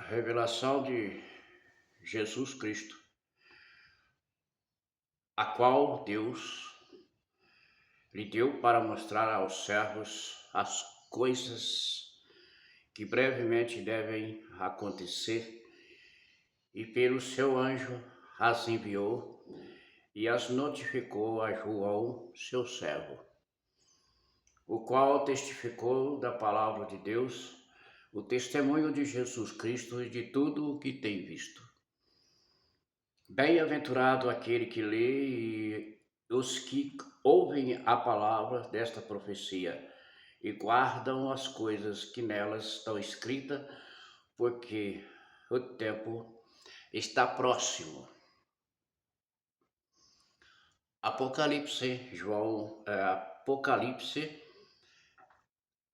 Revelação de Jesus Cristo, a qual Deus lhe deu para mostrar aos servos as coisas que brevemente devem acontecer, e pelo seu anjo as enviou e as notificou a João, seu servo, o qual testificou da palavra de Deus, o testemunho de Jesus Cristo e de tudo o que tem visto. Bem-aventurado aquele que lê e os que ouvem a palavra desta profecia e guardam as coisas que nelas estão escritas, porque o tempo está próximo. Apocalipse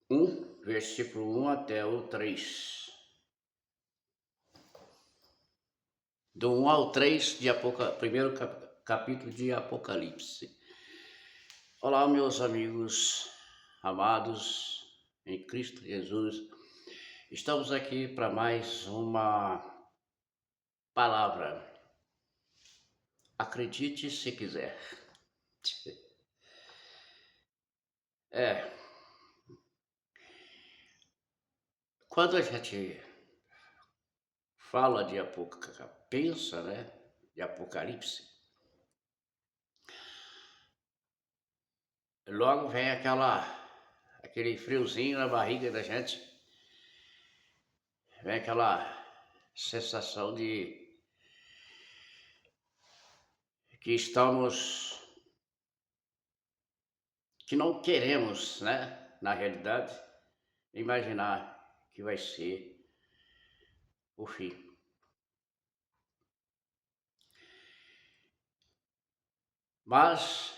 1, versículo 1 até o 3. Do 1 ao 3 de primeiro capítulo de Apocalipse. Olá, meus amigos amados em Cristo Jesus. Estamos aqui para mais uma palavra. Acredite se quiser. Quando a gente fala de pensa, de Apocalipse, logo vem aquele friozinho na barriga da gente, vem aquela sensação de que não queremos, na realidade, imaginar que vai ser o fim. Mas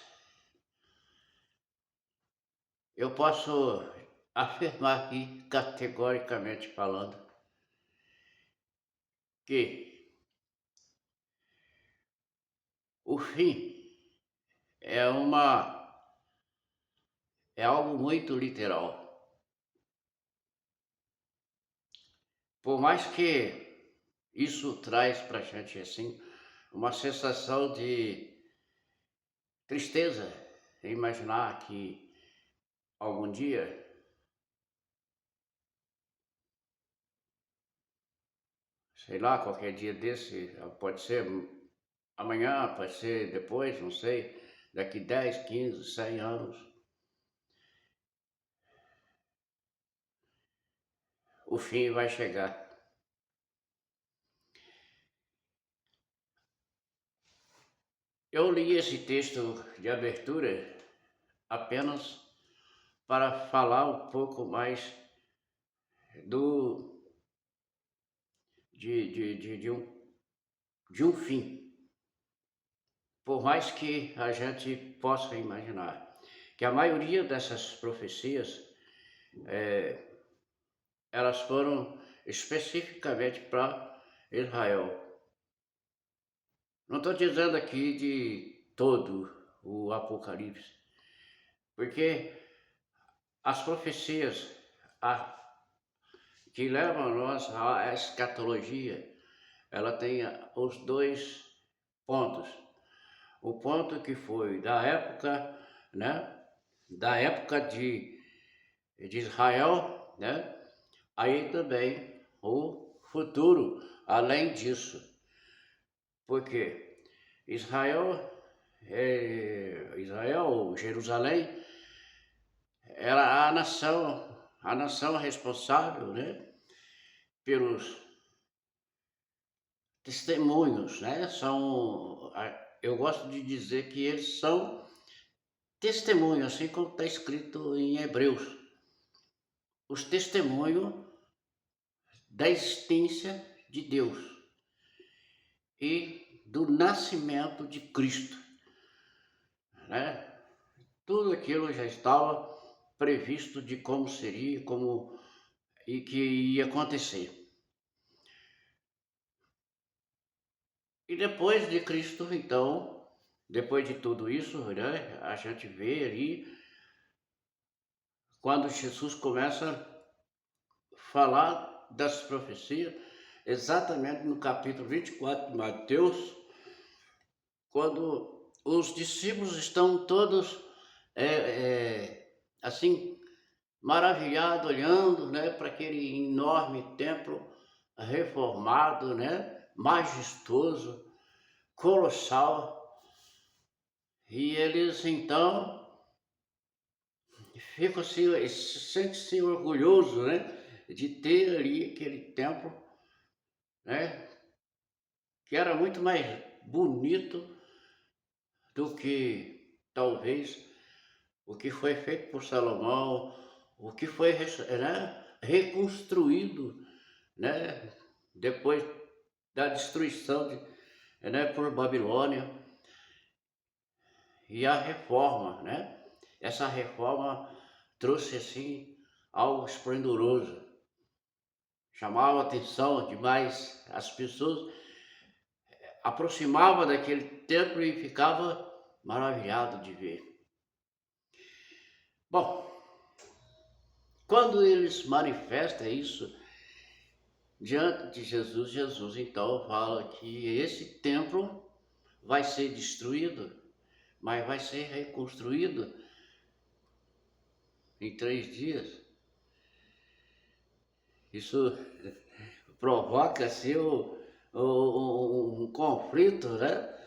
eu posso afirmar aqui, categoricamente falando, que o fim é algo muito literal. Por mais que isso traz pra gente, assim, uma sensação de tristeza em imaginar que algum dia, sei lá, qualquer dia desse, pode ser amanhã, pode ser depois, não sei, daqui 10, 15, 100 anos, o fim vai chegar. Eu li esse texto de abertura apenas para falar um pouco mais de um fim. Por mais que a gente possa imaginar que a maioria dessas profecias, elas foram especificamente para Israel. Não estou dizendo aqui de todo o Apocalipse, porque as profecias que levam nós à escatologia, ela tem os dois pontos. O ponto que foi da época, da época de Israel, aí também o futuro, além disso. Porque Jerusalém, era a nação responsável, pelos testemunhos, eu gosto de dizer que eles são testemunhos, assim como está escrito em Hebreus. Os testemunhos da existência de Deus e do nascimento de Cristo, Tudo aquilo já estava previsto de como seria, e que ia acontecer. E depois de Cristo, então, depois de tudo isso, a gente vê ali, quando Jesus começa a falar das profecias, exatamente no capítulo 24 de Mateus, quando os discípulos estão todos assim maravilhados, olhando, né, para aquele enorme templo reformado, né, majestoso, colossal, e eles então ficam assim, sentem-se orgulhosos, né, de ter ali aquele templo, né, que era muito mais bonito do que talvez o que foi feito por Salomão, o que foi, né, reconstruído, né, depois da destruição né, por Babilônia, e a reforma, né? Essa reforma trouxe assim algo esplendoroso, chamava a atenção demais, as pessoas aproximavam daquele templo e ficava maravilhado de ver. Bom, quando eles manifestam isso diante de Jesus, Jesus então fala que esse templo vai ser destruído, mas vai ser reconstruído em 3 dias. Isso provoca assim um conflito, né?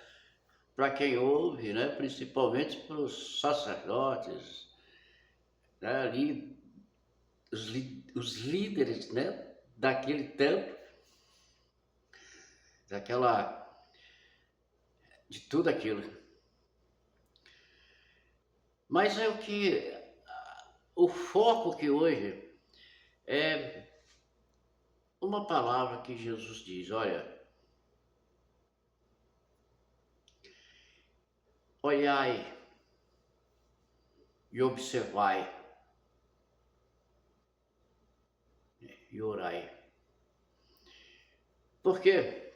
Para quem ouve, né? Principalmente para os sacerdotes, né? Ali, os líderes, né? Daquele templo, de tudo aquilo. Mas é o foco que hoje é uma palavra que Jesus diz, olha, olhai e observai e orai. Porque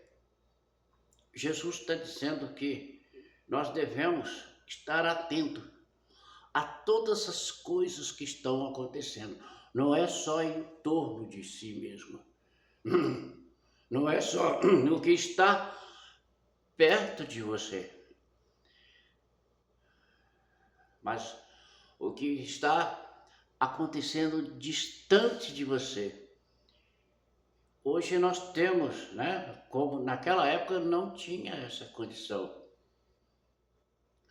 Jesus está dizendo que nós devemos estar atentos a todas as coisas que estão acontecendo. Não é só em torno de si mesmo. Não é só no que está perto de você, mas o que está acontecendo distante de você. Hoje nós temos, né, como naquela época não tinha essa condição,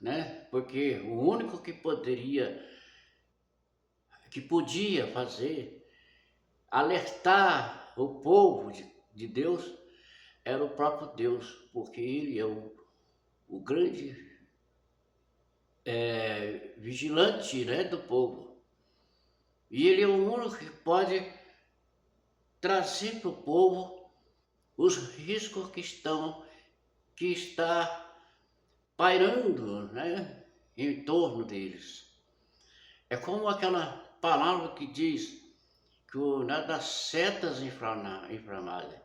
né? Porque o único que podia fazer, alertar o povo de Deus, era o próprio Deus, porque ele é o grande vigilante, né, do povo. E ele é o único que pode trazer para o povo os riscos que está pairando, né, em torno deles. É como aquela palavra que diz que das setas inflamadas.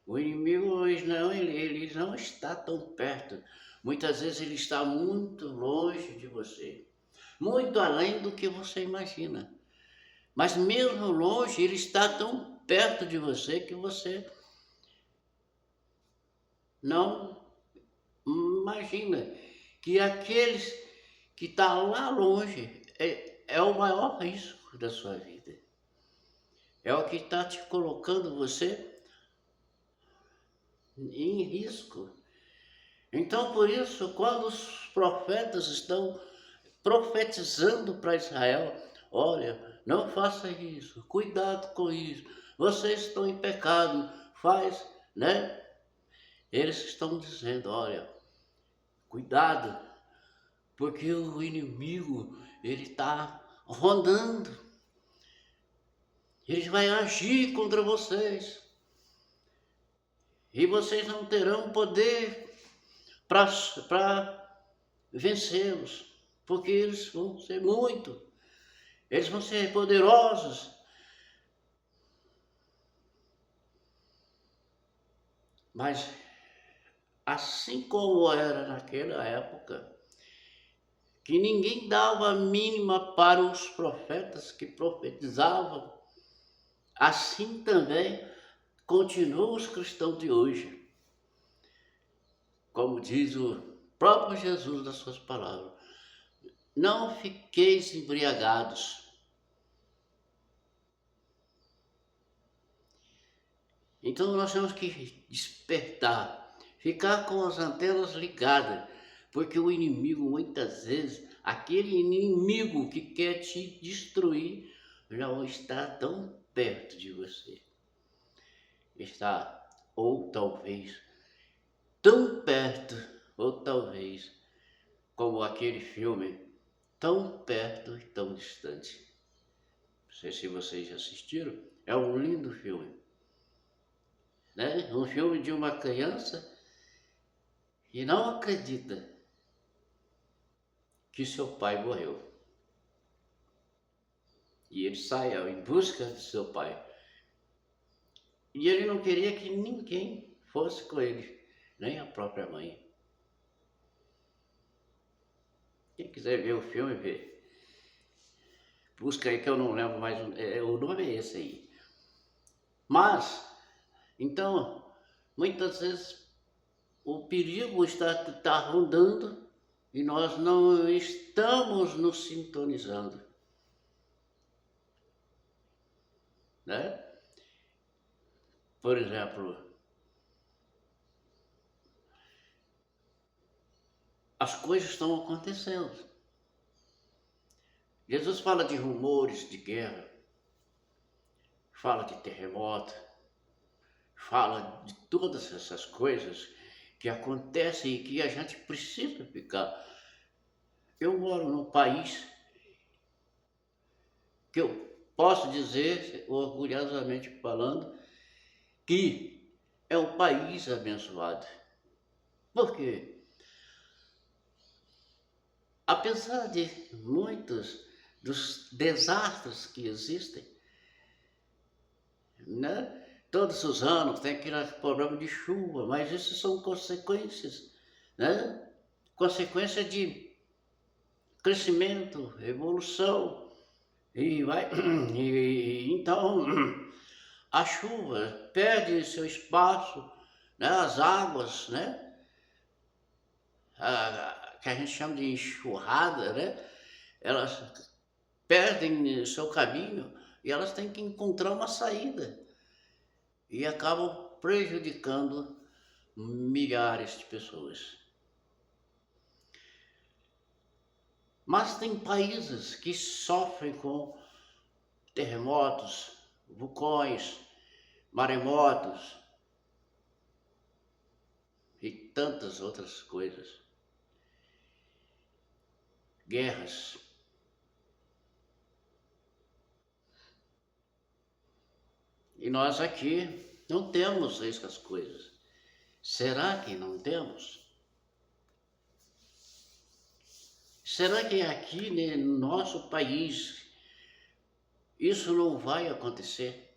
O inimigo ele não está tão perto. Muitas vezes ele está muito longe de você, muito além do que você imagina. Mas mesmo longe, ele está tão perto de você que você não imagina que aqueles que estão lá longe é o maior risco da sua vida. É o que está te colocando você em risco. Então, por isso, quando os profetas estão profetizando para Israel, olha, não faça isso, cuidado com isso, vocês estão em pecado, faz, né? Eles estão dizendo, olha, cuidado, porque o inimigo, ele está rondando, ele vai agir contra vocês, e vocês não terão poder para vencê-los, porque eles vão ser eles vão ser poderosos. Mas assim como era naquela época, que ninguém dava a mínima para os profetas que profetizavam, assim também continuam os cristãos de hoje. Como diz o próprio Jesus nas suas palavras, não fiqueis embriagados. Então nós temos que despertar, ficar com as antenas ligadas, porque o inimigo, muitas vezes, aquele inimigo que quer te destruir, não está tão perto de você. Está, ou talvez, tão perto, ou talvez, como aquele filme, tão perto e tão distante. Não sei se vocês já assistiram, é um lindo filme. Né? Um filme de uma criança que não acredita que seu pai morreu. E ele sai em busca de seu pai. E ele não queria que ninguém fosse com ele, nem a própria mãe. Quem quiser ver o filme, vê. Busca aí que eu não lembro mais, o nome é esse aí. Mas, então, muitas vezes o perigo está rondando e nós não estamos nos sintonizando, né? Por exemplo, as coisas estão acontecendo. Jesus fala de rumores de guerra, fala de terremoto, fala de todas essas coisas que acontecem e que a gente precisa ficar. Eu moro num país que eu posso dizer, orgulhosamente falando, que é um país abençoado. Por quê? Apesar de muitos dos desastres que existem, né? Todos os anos tem aquele problema de chuva, mas isso são consequências, né? Consequência de crescimento, evolução, e vai, e então a chuva perde seu espaço, né? As águas, né? Que a gente chama de enxurrada, né? Elas perdem seu caminho e elas têm que encontrar uma saída e acabam prejudicando milhares de pessoas. Mas tem países que sofrem com terremotos, vulcões, maremotos e tantas outras coisas. Guerras. E nós aqui não temos essas coisas. Será que não temos? Será que aqui no nosso país isso não vai acontecer?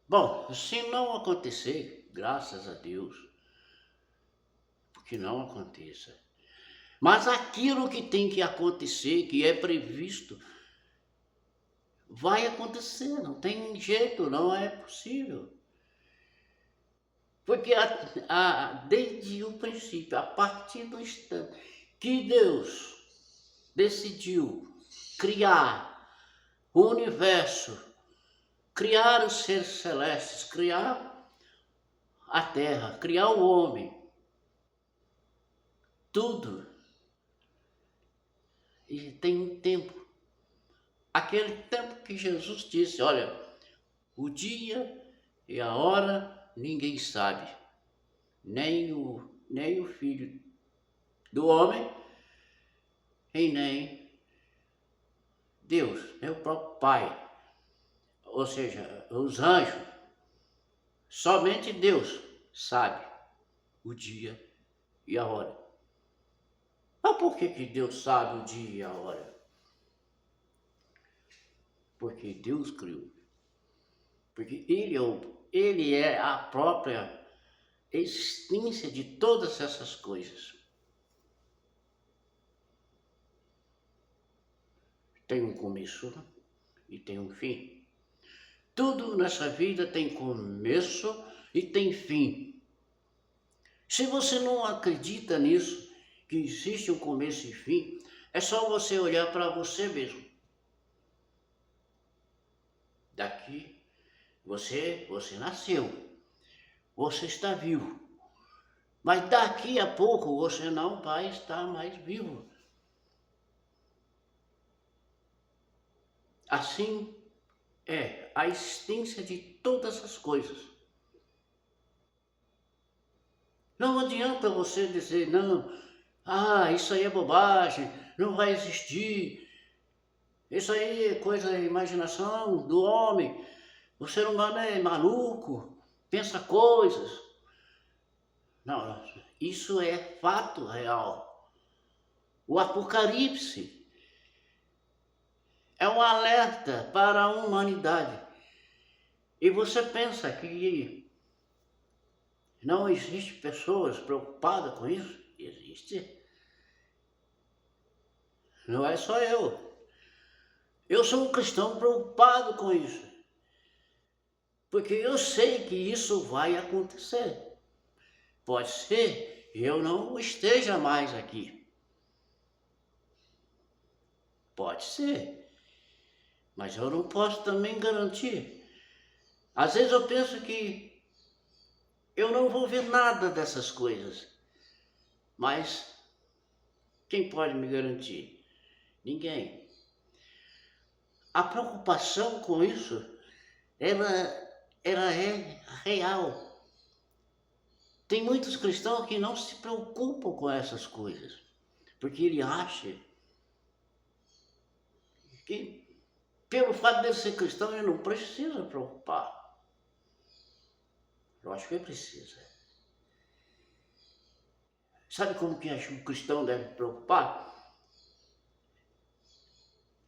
Bom, se não acontecer, graças a Deus, que não aconteça. Mas aquilo que tem que acontecer, que é previsto, vai acontecer, não tem jeito, não é possível. Porque desde o princípio, a partir do instante que Deus decidiu criar o universo, criar os seres celestes, criar a terra, criar o homem, tudo, e tem um tempo. Aquele tempo que Jesus disse, olha, o dia e a hora ninguém sabe, nem o Filho do homem, e nem Deus, nem o próprio Pai. Ou seja, os anjos, somente Deus sabe o dia e a hora. Mas por que Deus sabe o dia e a hora? Porque Deus criou. Porque Ele é a própria existência de todas essas coisas. Tem um começo e tem um fim. Tudo nessa vida tem começo e tem fim. Se você não acredita nisso, que existe um começo e fim, é só você olhar para você mesmo. Daqui, você nasceu, você está vivo. Mas daqui a pouco você não vai estar mais vivo. Assim é a existência de todas as coisas. Não adianta você dizer, não, isso aí é bobagem, não vai existir. Isso aí é coisa da imaginação do homem. O ser humano é maluco, pensa coisas. Não, isso é fato real. O Apocalipse é um alerta para a humanidade. E você pensa que não existe pessoas preocupadas com isso? Existe. Não é só eu. Eu sou um cristão preocupado com isso. Porque eu sei que isso vai acontecer. Pode ser que eu não esteja mais aqui. Pode ser. Mas eu não posso também garantir. Às vezes eu penso que eu não vou ver nada dessas coisas. Mas quem pode me garantir? Ninguém. A preocupação com isso, ela é real. Tem muitos cristãos que não se preocupam com essas coisas, porque ele acha que pelo fato de ser cristão ele não precisa preocupar. Eu acho que ele precisa. Sabe como que acho que o cristão deve preocupar?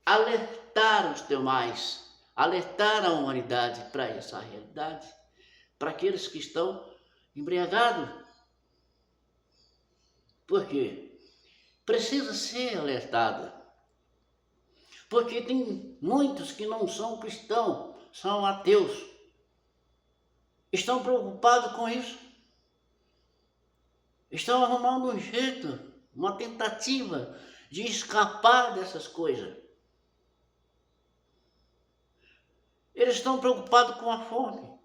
Alertar os demais, alertar a humanidade para essa realidade, para aqueles que estão embriagados. Por quê? Precisa ser alertado. Porque tem muitos que não são cristãos, são ateus. Estão preocupados com isso. Estão arrumando um jeito, uma tentativa de escapar dessas coisas. Eles estão preocupados com a fome.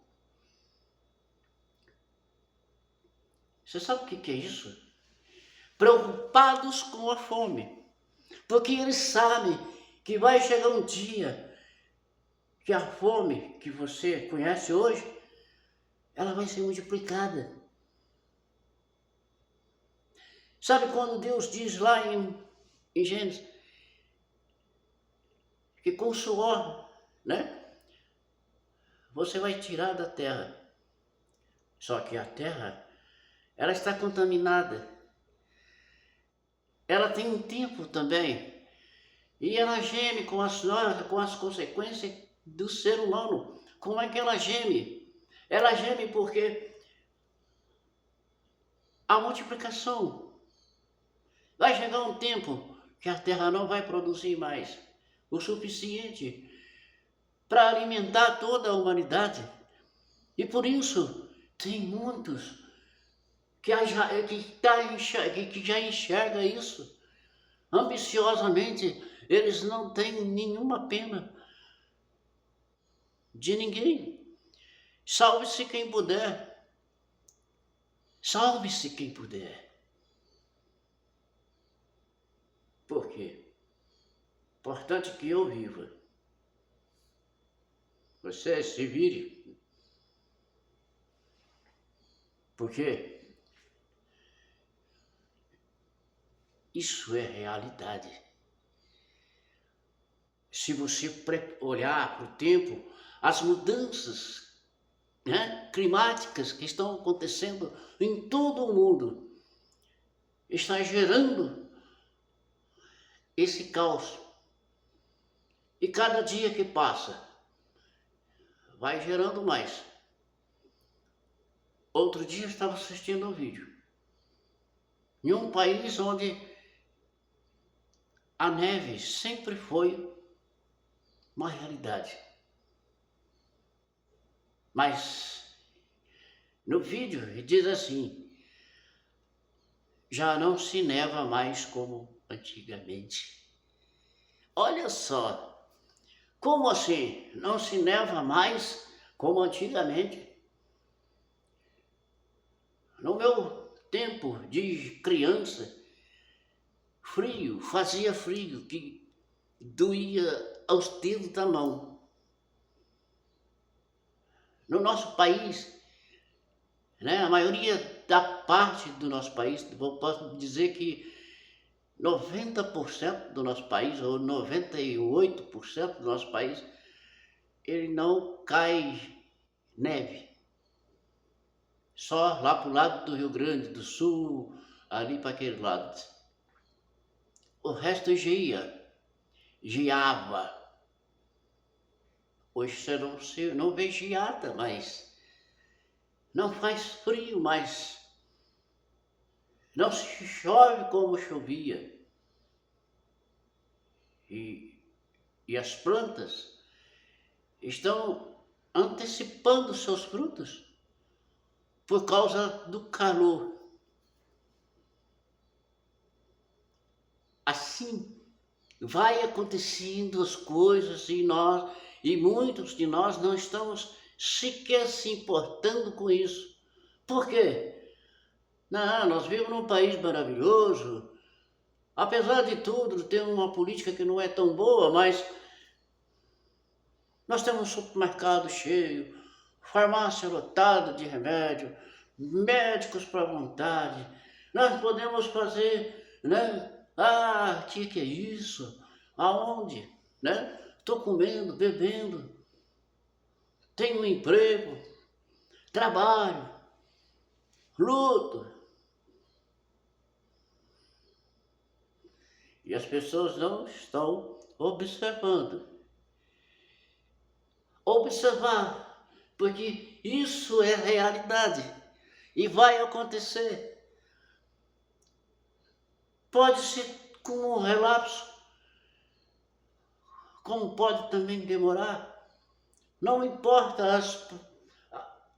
Você sabe o que é isso? Preocupados com a fome. Porque eles sabem que vai chegar um dia que a fome que você conhece hoje, ela vai ser multiplicada. Sabe quando Deus diz lá em Gênesis, que com suor, né? Você vai tirar da terra. Só que a terra, ela está contaminada. Ela tem um tempo também. E ela geme com as consequências do ser humano. Como é que ela geme? Ela geme porque a multiplicação. Vai chegar um tempo que a terra não vai produzir mais o suficiente para alimentar toda a humanidade. E por isso tem muitos que já enxerga isso ambiciosamente. Eles não têm nenhuma pena de ninguém. Salve-se quem puder. Salve-se quem puder. Por quê? Importante que eu viva. Você se vire. Porque isso é realidade. Se você olhar para o tempo, as mudanças, né, climáticas que estão acontecendo em todo o mundo, está gerando esse caos. E cada dia que passa, vai gerando mais. Outro dia eu estava assistindo um vídeo em um país onde a neve sempre foi uma realidade. Mas no vídeo diz assim: já não se neva mais como antigamente. Olha só, como assim? Não se neva mais como antigamente? No meu tempo de criança, frio, fazia frio, que doía aos dedos da mão. No nosso país, né, a maioria da parte do nosso país, eu posso dizer que 90% do nosso país, ou 98% do nosso país, ele não cai neve. Só lá para o lado do Rio Grande do Sul, ali para aquele lado. O resto geava. Hoje você não vê geada, mas não faz frio, mas não se chove como chovia. E as plantas estão antecipando seus frutos por causa do calor. Assim vai acontecendo as coisas e muitos de nós não estamos sequer se importando com isso. Por quê? Não, nós vivemos num país maravilhoso. Apesar de tudo, tem uma política que não é tão boa, mas nós temos um supermercado cheio, farmácia lotada de remédio, médicos para vontade. Nós podemos fazer, né? Ah, que é isso? Aonde? Né? Estou comendo, bebendo, tenho um emprego, trabalho, luto. E as pessoas não estão observando. Observar, porque isso é realidade e vai acontecer. Pode ser com um relapso, como pode também demorar. Não importa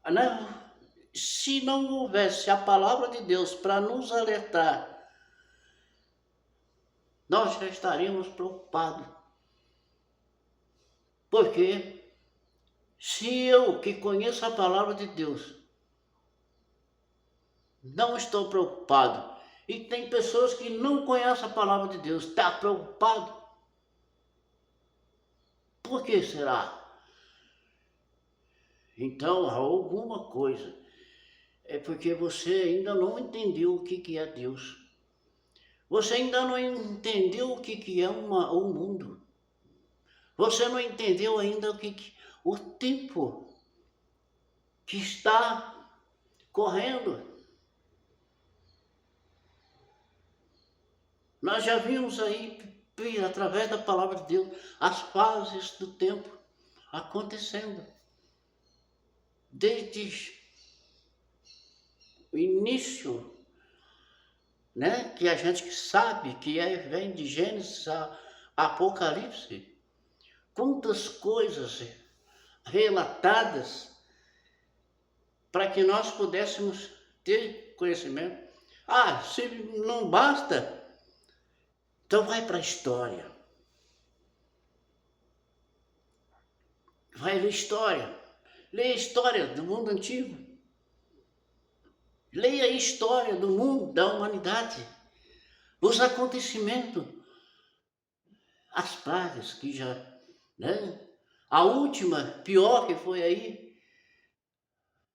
né? Se não houvesse a palavra de Deus para nos alertar, nós já estaríamos preocupados. Porque se eu, que conheço a palavra de Deus, não estou preocupado, e tem pessoas que não conhecem a palavra de Deus, está preocupado? Por que será? Então, há alguma coisa. É porque você ainda não entendeu o que é Deus. Você ainda não entendeu o que é o mundo. Você não entendeu ainda o tempo que está correndo. Nós já vimos aí, através da palavra de Deus, as fases do tempo acontecendo. Desde o início, né, que a gente sabe que vem de Gênesis a Apocalipse, quantas coisas relatadas para que nós pudéssemos ter conhecimento. Ah, se não basta, então vai para a história. Vai ler história. Leia a história do mundo antigo. Leia a história do mundo, da humanidade. Os acontecimentos, as pragas que já, né? A última, pior que foi aí,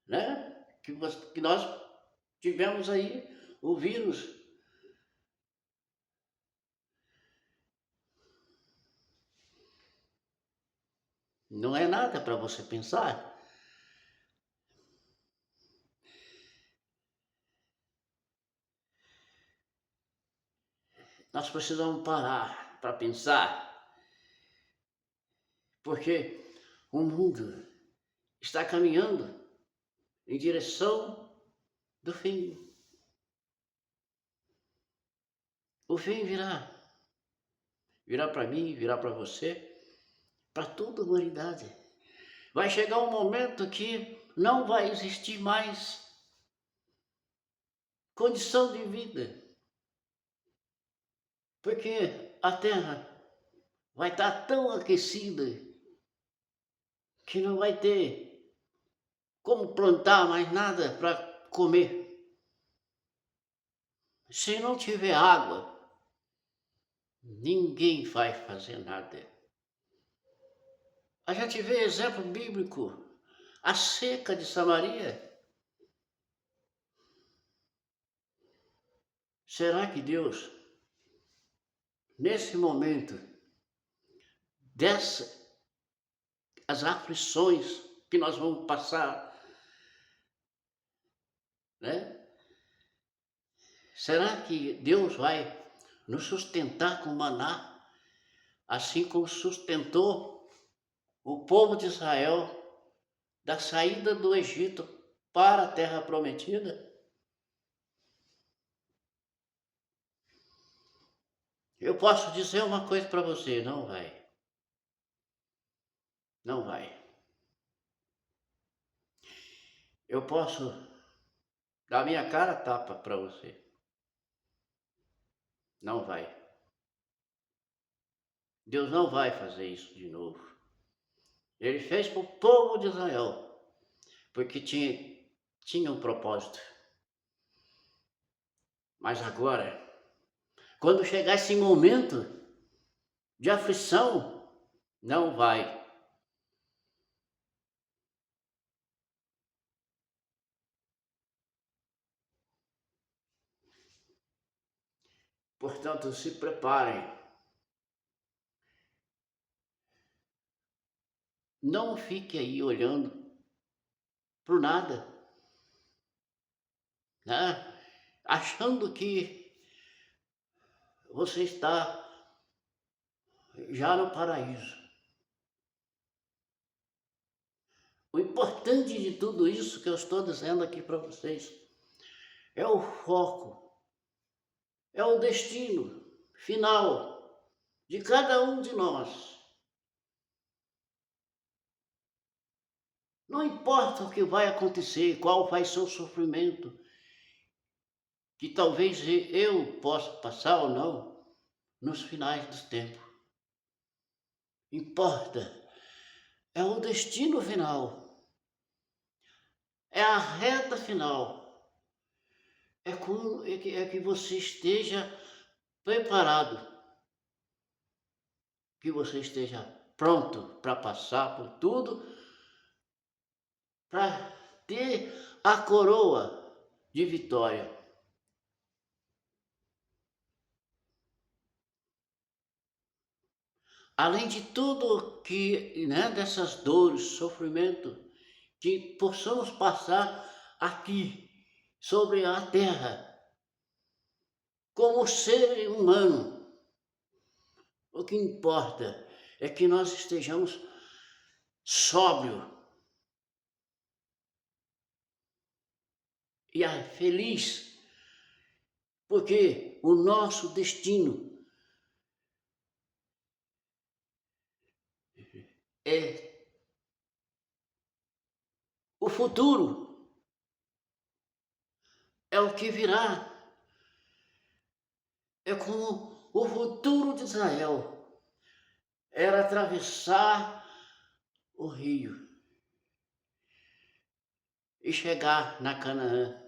né? Que nós tivemos aí, o vírus. Não é nada para você pensar. Nós precisamos parar para pensar, porque o mundo está caminhando em direção do fim. O fim virá. Virá para mim, virá para você, para toda a humanidade. Vai chegar um momento que não vai existir mais condição de vida, porque a terra vai estar tão aquecida que não vai ter como plantar mais nada para comer. Se não tiver água, ninguém vai fazer nada. A gente vê exemplo bíblico, a seca de Samaria. Será que Deus, nesse momento, dessas as aflições que nós vamos passar, né? Será que Deus vai nos sustentar com maná, assim como sustentou o povo de Israel da saída do Egito para a terra prometida? Eu posso dizer uma coisa para você, não vai. Não vai. Eu posso dar minha cara a tapa para você. Não vai. Deus não vai fazer isso de novo. Ele fez para o povo de Israel, porque tinha um propósito. Mas agora, quando chegar esse momento de aflição, não vai. Portanto, se preparem. Não fique aí olhando para nada, né? Achando que você está já no paraíso. O importante de tudo isso que eu estou dizendo aqui para vocês é o foco, é o destino final de cada um de nós. Não importa o que vai acontecer, qual vai ser o sofrimento, que talvez eu possa passar ou não nos finais dos tempos. Importa, é o destino final, é a reta final, é que você esteja preparado, que você esteja pronto para passar por tudo, para ter a coroa de vitória. Além de tudo que, né, dessas dores, sofrimento, que possamos passar aqui, sobre a terra, como ser humano. O que importa é que nós estejamos sóbrios e feliz, porque o nosso destino é o futuro, é o que virá, é como o futuro de Israel era atravessar o rio e chegar na Canaã,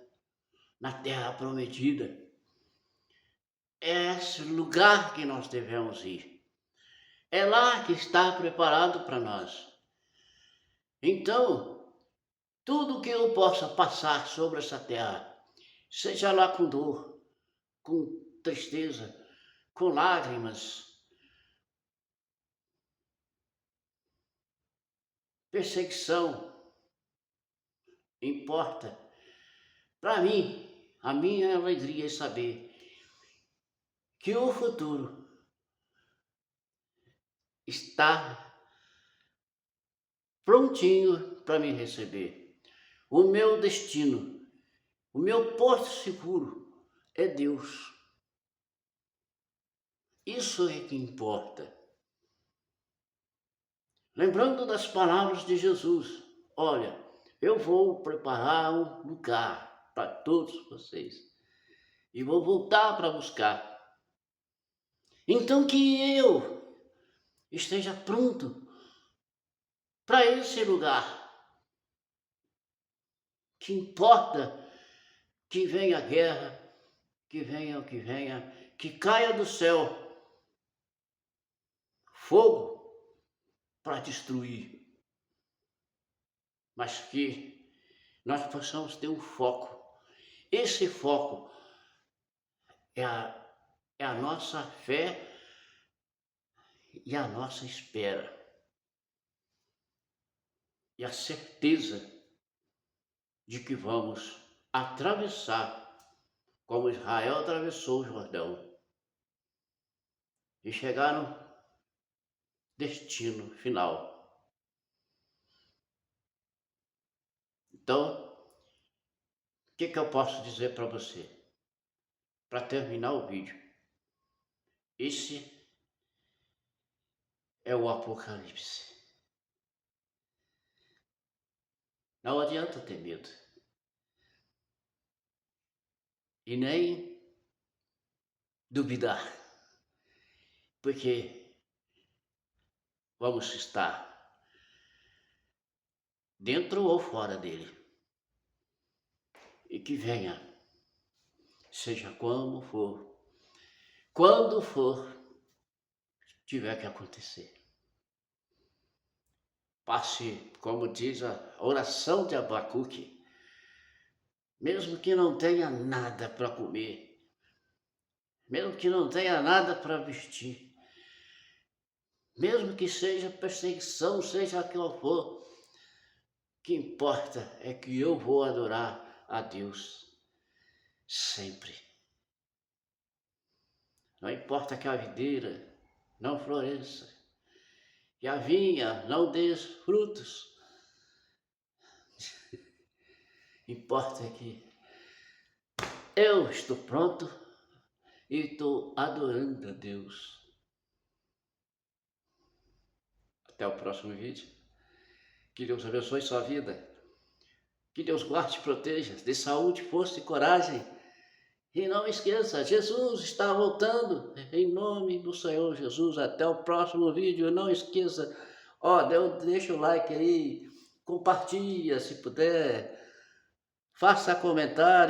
na terra prometida. É esse lugar que nós devemos ir. É lá que está preparado para nós. Então, tudo que eu possa passar sobre essa terra, seja lá com dor, com tristeza, com lágrimas, perseguição, importa. Para mim, a minha alegria é saber que o futuro está prontinho para me receber. O meu destino, o meu porto seguro é Deus. Isso é que importa. lembrando das palavras de Jesus. Olha, eu vou preparar um lugar para todos vocês e vou voltar para buscar. Então que eu esteja pronto para esse lugar. Que importa que venha a guerra, que venha o que venha, que caia do céu fogo para destruir, mas que nós possamos ter um foco. Esse foco é a nossa fé e a nossa espera. E a certeza de que vamos atravessar como Israel atravessou o Jordão e chegar no destino final. Então, o que eu posso dizer para você? Para terminar o vídeo, esse é o Apocalipse. Não adianta ter medo. E nem duvidar, porque vamos estar dentro ou fora dele. E que venha, seja como for, quando for, tiver que acontecer. Passe, como diz a oração de Abacuque, mesmo que não tenha nada para comer, mesmo que não tenha nada para vestir, mesmo que seja perseguição, seja o que for, o que importa é que eu vou adorar a Deus sempre. Não importa que a videira não floresça, que a vinha não dê frutos, importa que eu estou pronto e estou adorando a Deus. Até o próximo vídeo. Que Deus abençoe sua vida. Que Deus guarde e proteja. Dê saúde, força e coragem. E não esqueça, Jesus está voltando. Em nome do Senhor Jesus. Até o próximo vídeo. Não esqueça. Deixa o like aí. Compartilha se puder. Faça comentário.